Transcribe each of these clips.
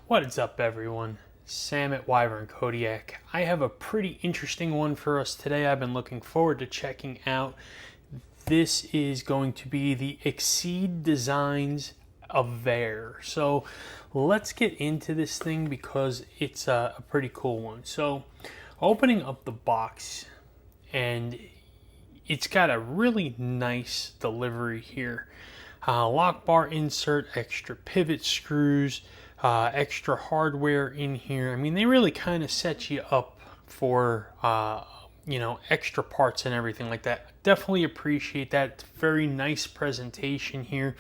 What is up, everyone? Sam at Wyvern Kodiak. I have a pretty interesting one for us today. I've been looking forward to checking out. This is going to be the Exceed Designs Avair. So let's get into this thing because it's a pretty cool one. So opening up the box, and it's got a really nice delivery here. Lock bar insert, extra pivot screws, extra hardware in here. I mean, they really kind of set you up for, extra parts and everything like that. Definitely appreciate that. Very nice presentation here.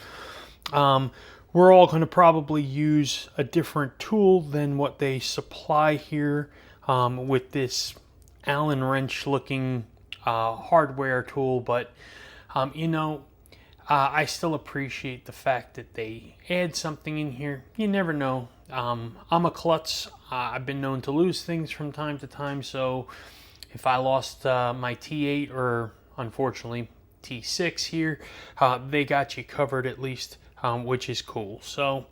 We're all going to probably use a different tool than what they supply here with this Allen wrench looking hardware tool, but I still appreciate the fact that they add something in here. You never know. I'm a klutz. I've been known to lose things from time to time, so if I lost my T8 or unfortunately T6 here, they got you covered at least, which is cool. So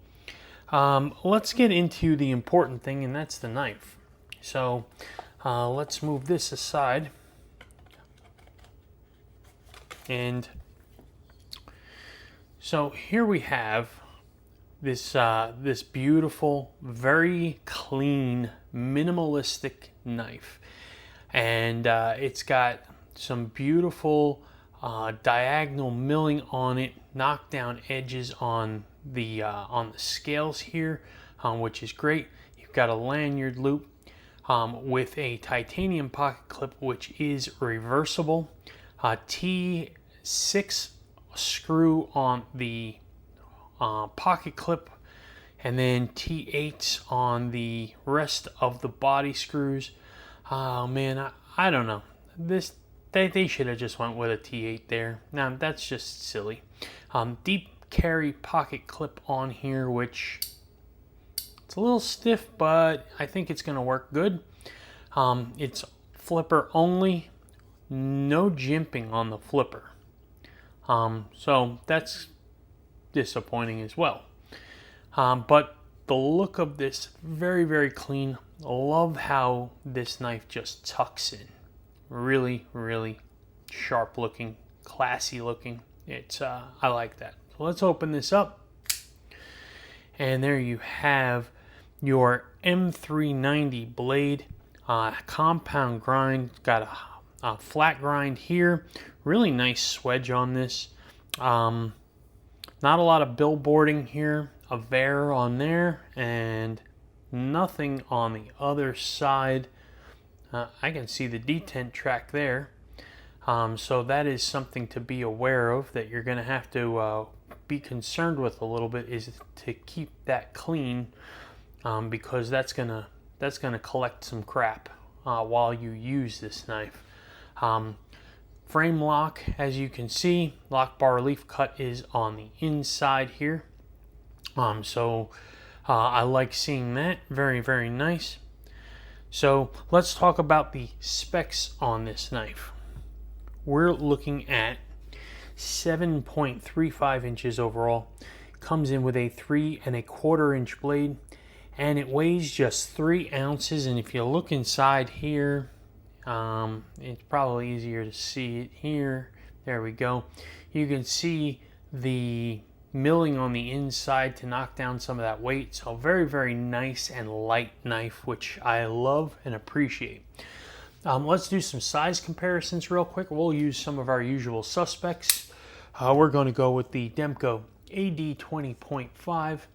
let's get into the important thing, and that's the knife. So let's move this aside. And so here we have this this beautiful, very clean, minimalistic knife, and it's got some beautiful diagonal milling on it, knockdown edges on the scales here, which is great. You've got a lanyard loop with a titanium pocket clip, which is reversible. T6 screw on the pocket clip, and then T8s on the rest of the body screws. Oh man, I don't know. They should have just went with a T8 there. Now that's just silly. Deep carry pocket clip on here, which it's a little stiff, but I think it's going to work good. It's flipper only. No jimping on the flipper. So that's disappointing as well. But the look of this, very, very clean. Love how this knife just tucks in. Really, really sharp looking, classy looking. It's I like that. So let's open this up. And there you have your M390 blade. Compound grind. Got a flat grind here. Really nice swedge on this. Not a lot of billboarding here. Avair on there, and nothing on the other side. I can see the detent track there. So that is something to be aware of, that you're going to have to be concerned with a little bit, is to keep that clean, because that's gonna collect some crap while you use this knife. Frame lock, as you can see, lock bar relief cut is on the inside here. I like seeing that. Very, very nice. So let's talk about the specs on this knife. We're looking at 7.35 inches overall. Comes in with a 3 1/4 inch blade, and it weighs just 3 ounces. And if you look inside here, it's probably easier to see it here. There we go. You can see the milling on the inside to knock down some of that weight. So very, very nice and light knife, which I love and appreciate. Let's do some size comparisons real quick. We'll use some of our usual suspects. We're going to go with the Demko AD 20.5,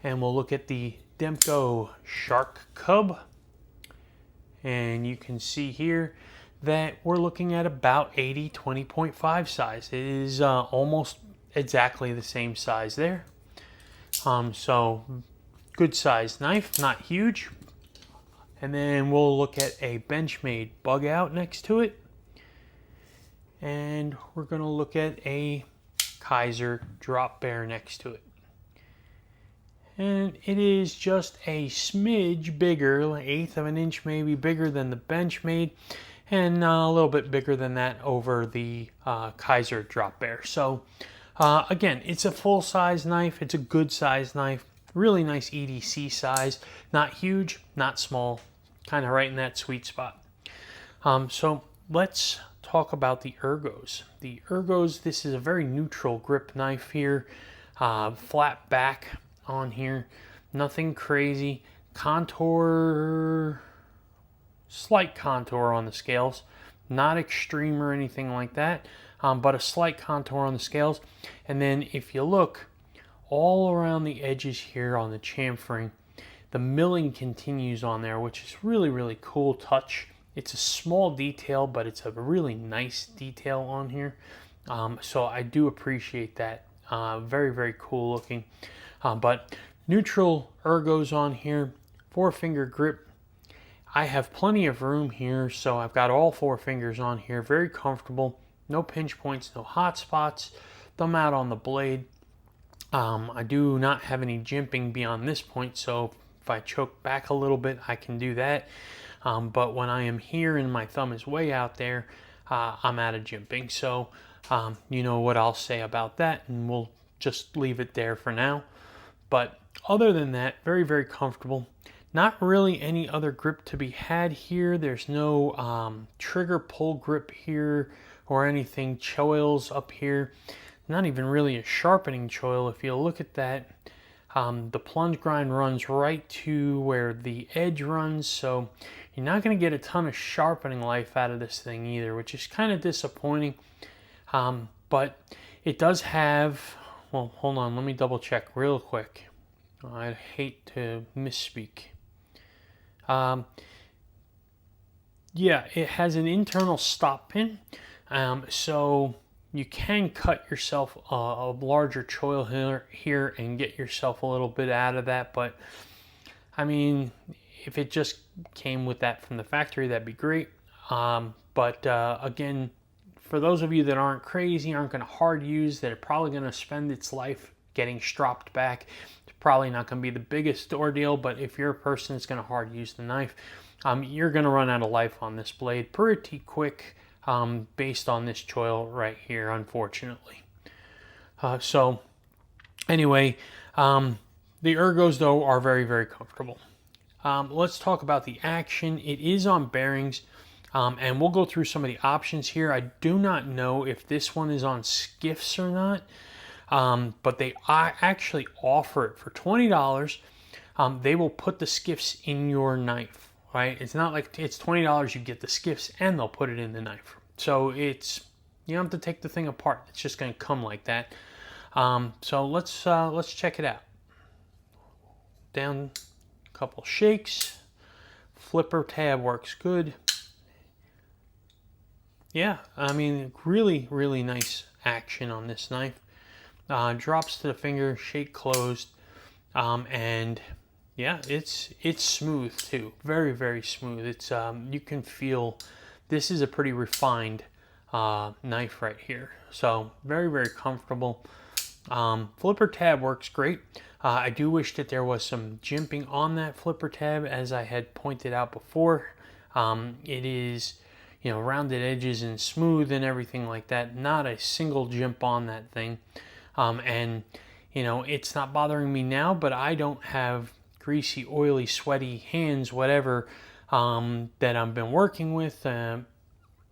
and we'll look at the Demko Shark Cub. And you can see here that we're looking at about 80 20.5 size. It is almost exactly the same size there. So good sized knife, not huge. And then we'll look at a Benchmade Bug Out next to it. And we're going to look at a Kaiser Drop Bear next to it. And it is just a smidge bigger, 1/8 of an inch maybe bigger than the Benchmade, and a little bit bigger than that over the Kaiser Drop Bear. So again, it's a full-size knife. It's a good size knife. really nice EDC size, not huge, not small, kind of right in that sweet spot. So let's talk about the ergos. The ergos, this is a very neutral grip knife here, flat back on here, nothing crazy, contour, slight contour on the scales, not extreme or anything like that, but a slight contour on the scales. And then if you look all around the edges here on the chamfering, the milling continues on there, which is really, really cool touch. It's a small detail, but it's a really nice detail on here. So I do appreciate that. Very, very cool looking. But neutral ergos on here, 4-finger grip. I have plenty of room here, so I've got all 4 fingers on here. Very comfortable. No pinch points, no hot spots. Thumb out on the blade. I do not have any jimping beyond this point, so if I choke back a little bit, I can do that. But when I am here and my thumb is way out there, I'm out of jimping. So you know what I'll say about that, and we'll just leave it there for now. But other than that, very, very comfortable. Not really any other grip to be had here. There's no trigger pull grip here or anything. Choils up here. Not even really a sharpening choil. If you look at that, the plunge grind runs right to where the edge runs, so you're not going to get a ton of sharpening life out of this thing either, which is kind of disappointing. But it does have, well, hold on, let me double check real quick. I'd hate to misspeak. Yeah, it has an internal stop pin, so you can cut yourself a larger choil here and get yourself a little bit out of that. But I mean, if it just came with that from the factory, that'd be great. But again, for those of you that aren't crazy, aren't going to hard use, that are probably going to spend its life getting stropped back, it's probably not going to be the biggest ordeal. But if you're a person that's going to hard use the knife, you're going to run out of life on this blade pretty quick. Based on this choil right here, unfortunately. So anyway, the ergos though are very, very comfortable. Let's talk about the action. It is on bearings, and we'll go through some of the options here. I do not know if this one is on skiffs or not, but they actually offer it for $20. They will put the skiffs in your knife. Right? It's not like it's $20, you get the skiffs and they'll put it in the knife. So it's, you don't have to take the thing apart. It's just going to come like that. So let's check it out. Down a couple shakes. Flipper tab works good. Yeah, I mean, really, really nice action on this knife. Drops to the finger, shake closed, and yeah, it's smooth too. Very, very smooth. It's you can feel this is a pretty refined knife right here. So very, very comfortable. Flipper tab works great. I do wish that there was some jimping on that flipper tab, as I had pointed out before. It is, you know, rounded edges and smooth and everything like that. Not a single jimp on that thing. And you know, it's not bothering me now, but I don't have greasy, oily, sweaty hands, whatever, that I've been working with.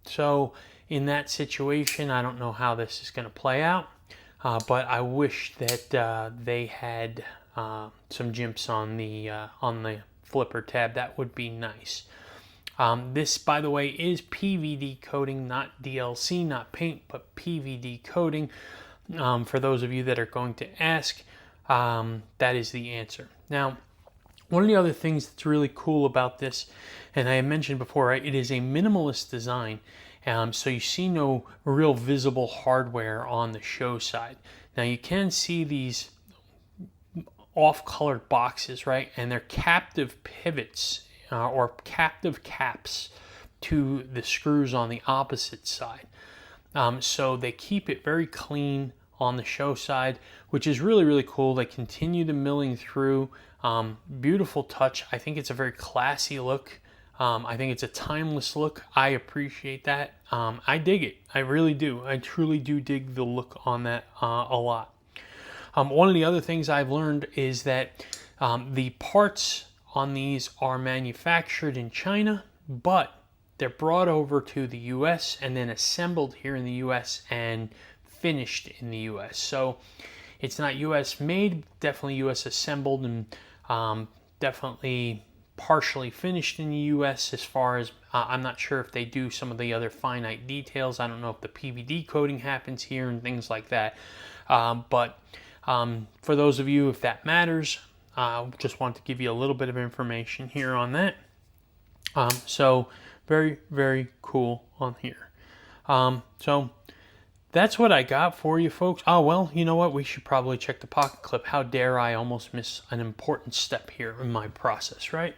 So in that situation, I don't know how this is going to play out, but I wish that they had some jimps on the flipper tab. That would be nice. This, by the way, is PVD coating, not DLC, not paint, but PVD coating. For those of you that are going to ask, that is the answer. Now, one of the other things that's really cool about this, and I mentioned before, right, it is a minimalist design, so you see no real visible hardware on the show side. Now you can see these off-colored boxes, right, and they're captive pivots or captive caps to the screws on the opposite side. So they keep it very clean on the show side, which is really, really cool. They continue the milling through. Beautiful touch. I think it's a very classy look. I think it's a timeless look. I appreciate that. I dig it. I really do. I truly do dig the look on that a lot. One of the other things I've learned is that the parts on these are manufactured in China, but they're brought over to the US and then assembled here in the US and finished in the US. So it's not US made, definitely US assembled, and definitely partially finished in the US as far as, I'm not sure if they do some of the other finite details. I don't know if the PVD coating happens here and things like that. But for those of you, if that matters, just want to give you a little bit of information here on that. So very, very cool on here. So that's what I got for you, folks. Oh, well, you know what? We should probably check the pocket clip. How dare I almost miss an important step here in my process, right?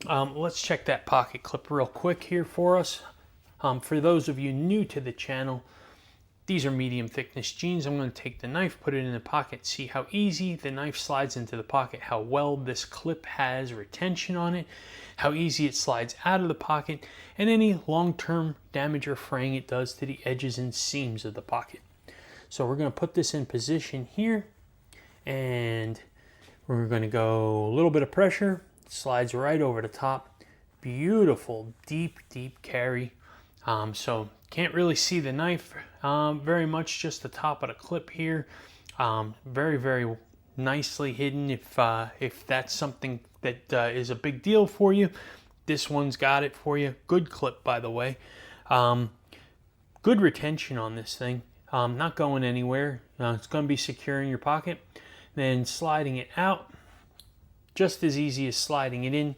Let's check that pocket clip real quick here for us. For those of you new to the channel, these are medium thickness jeans. I'm going to take the knife, put it in the pocket, see how easy the knife slides into the pocket, how well this clip has retention on it, how easy it slides out of the pocket, and any long-term damage or fraying it does to the edges and seams of the pocket. So we're going to put this in position here, and we're going to go a little bit of pressure. It slides right over the top. Beautiful, deep, deep carry. So can't really see the knife very much, just the top of the clip here. Very, very nicely hidden. If that's something that is a big deal for you, this one's got it for you. Good clip, by the way. Good retention on this thing. Not going anywhere. It's going to be secure in your pocket. Then sliding it out, just as easy as sliding it in.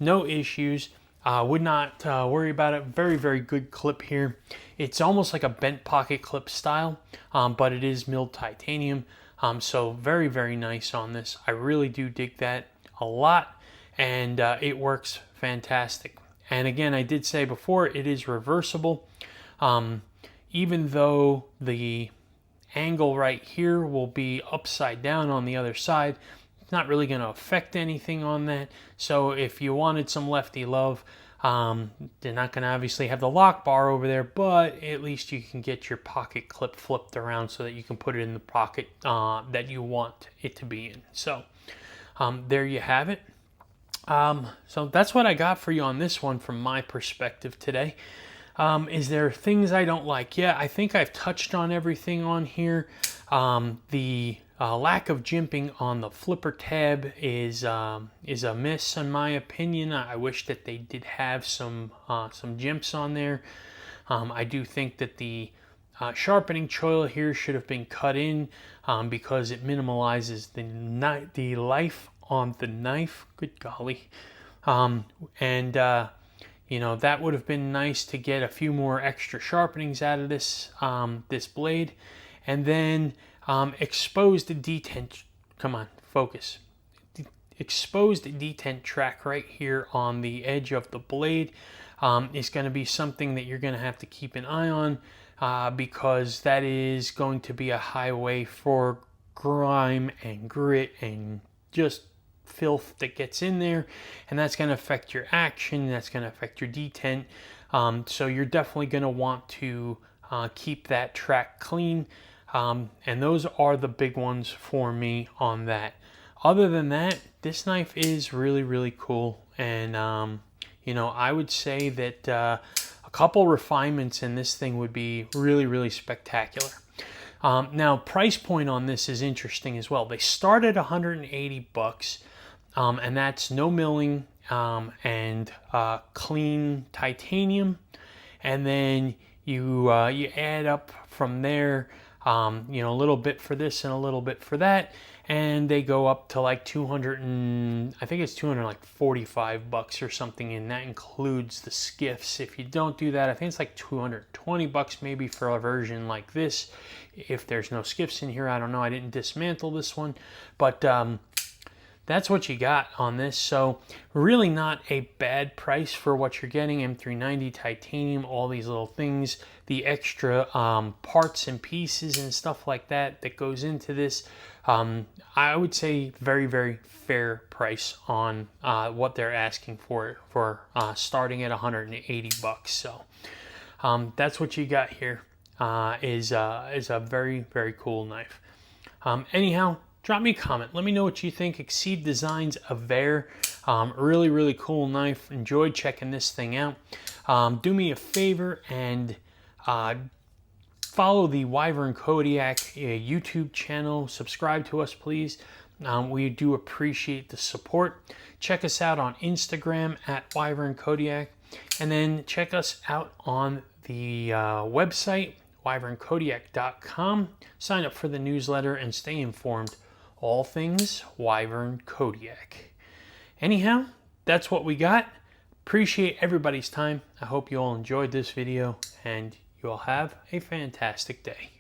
No issues. Would not worry about it. Very, very good clip here. It's almost like a bent pocket clip style, but it is milled titanium. So very, very nice on this. I really do dig that a lot, and it works fantastic. And again, I did say before, it is reversible. Even though the angle right here will be upside down on the other side, not really going to affect anything on that. So if you wanted some lefty love, they're not going to obviously have the lock bar over there, but at least you can get your pocket clip flipped around so that you can put it in the pocket that you want it to be in. So there you have it. So that's what I got for you on this one from my perspective today. Is there things I don't like? Yeah, I think I've touched on everything on here. The lack of jimping on the flipper tab is a miss in my opinion. I wish that they did have some jimps on there. I do think that the sharpening choil here should have been cut in because it minimalizes the life on the knife. Good golly. You know, that would have been nice to get a few more extra sharpenings out of this this blade. And then exposed detent, come on, focus. Exposed detent track right here on the edge of the blade is going to be something that you're going to have to keep an eye on because that is going to be a highway for grime and grit and just filth that gets in there, and that's going to affect your action, that's going to affect your detent. So you're definitely going to want to keep that track clean, and those are the big ones for me on that. Other than that, this knife is really, really cool, and you know, I would say that a couple refinements in this thing would be really, really spectacular. Now, price point on this is interesting as well. They start at $180, and that's no milling and clean titanium, and then you add up from there. You know, a little bit for this and a little bit for that, and they go up to like 200 and I think it's 245 bucks or something, and that includes the skiffs. If you don't do that, I think it's like 220 bucks maybe for a version like this. If there's no skiffs in here, I don't know. I didn't dismantle this one, but that's what you got on this. So really not a bad price for what you're getting. M390 titanium, all these little things, the extra parts and pieces and stuff like that that goes into this. I would say very, very fair price on what they're asking for starting at 180 bucks. So that's what you got here. Is a very, very cool knife. Anyhow, drop me a comment. Let me know what you think. Exceed Designs Avair. Really, really cool knife. Enjoyed checking this thing out. Do me a favor and follow the Wyvern Kodiak YouTube channel. Subscribe to us, please. We do appreciate the support. Check us out on Instagram at Wyvern Kodiak. And then check us out on the website, wyvernkodiak.com. Sign up for the newsletter and stay informed. All things Wyvern Kodiak. Anyhow, that's what we got. Appreciate everybody's time. I hope you all enjoyed this video and you all have a fantastic day.